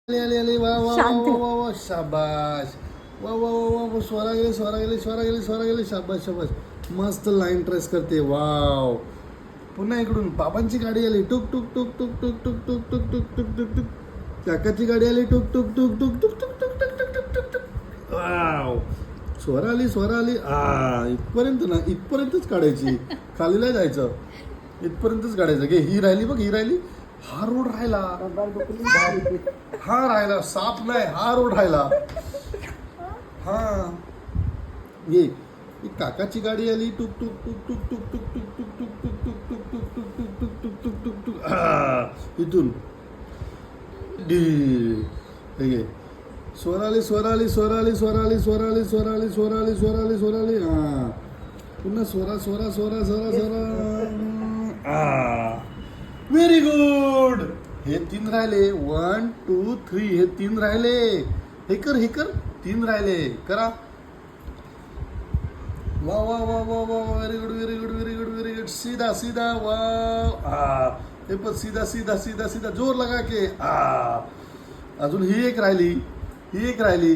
आली आली वा वा वा वा वा वा शाबाश वा वा वा वा स्वरा गेली स्वरा गेली स्वरा गेली स्वरा गेली शाबाश शाबाश मस्त लाईन ट्रेस करते वाव. पुन्हा इकडून बाबांची गाडी आली टुक टुक टुक टुक टुक टुक टुक टुक टुक टुक टुक टुक. काकाची गाडी आली टुक टुक टुक टुक टुक टुक टुक टुक टुक टुक टुक टुक. वाव स्वरा आली इथपर्यंत ना इथपर्यंतच काढायची खाली नाही जायचं इथपर्यंतच काढायचं घे. ही राहिली बघ ही राहिली हा रोड राहिला हा राहिला साप नाही हा रोड राहिला हा ये काकाची गाडी आली टुक टुक टुक टुक टुक टुक टुक टुक टुक टुक टुक टुक टुक टुक टुक टुक टुक टुक टुक इथून डी स्वराली स्वराली स्वराली स्वराली स्वराली स्वराली स्वराली स्वराली स्वराली हा पुन्हा स्वरा स्वरा स्वरा स्वरा स्वरा व्हेरी गुड. हे 3 राहिले 1 2 3 हे 3 राहिले. हे कर 3 राहिले करा. वा वा वा वा वा very good very good very good very good. सीधा सीधा वा हे पण सीधा सीधा सीधा सीधा जोर लगा के अजून ही एक राहिली ही एक राहिली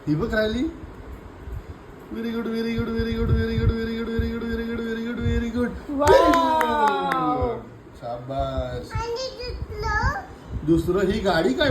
ही बघ राहिली. Very good very good very good very good very good very good very good very good very good very good शाबास. दुसरं ही गाडी काढ.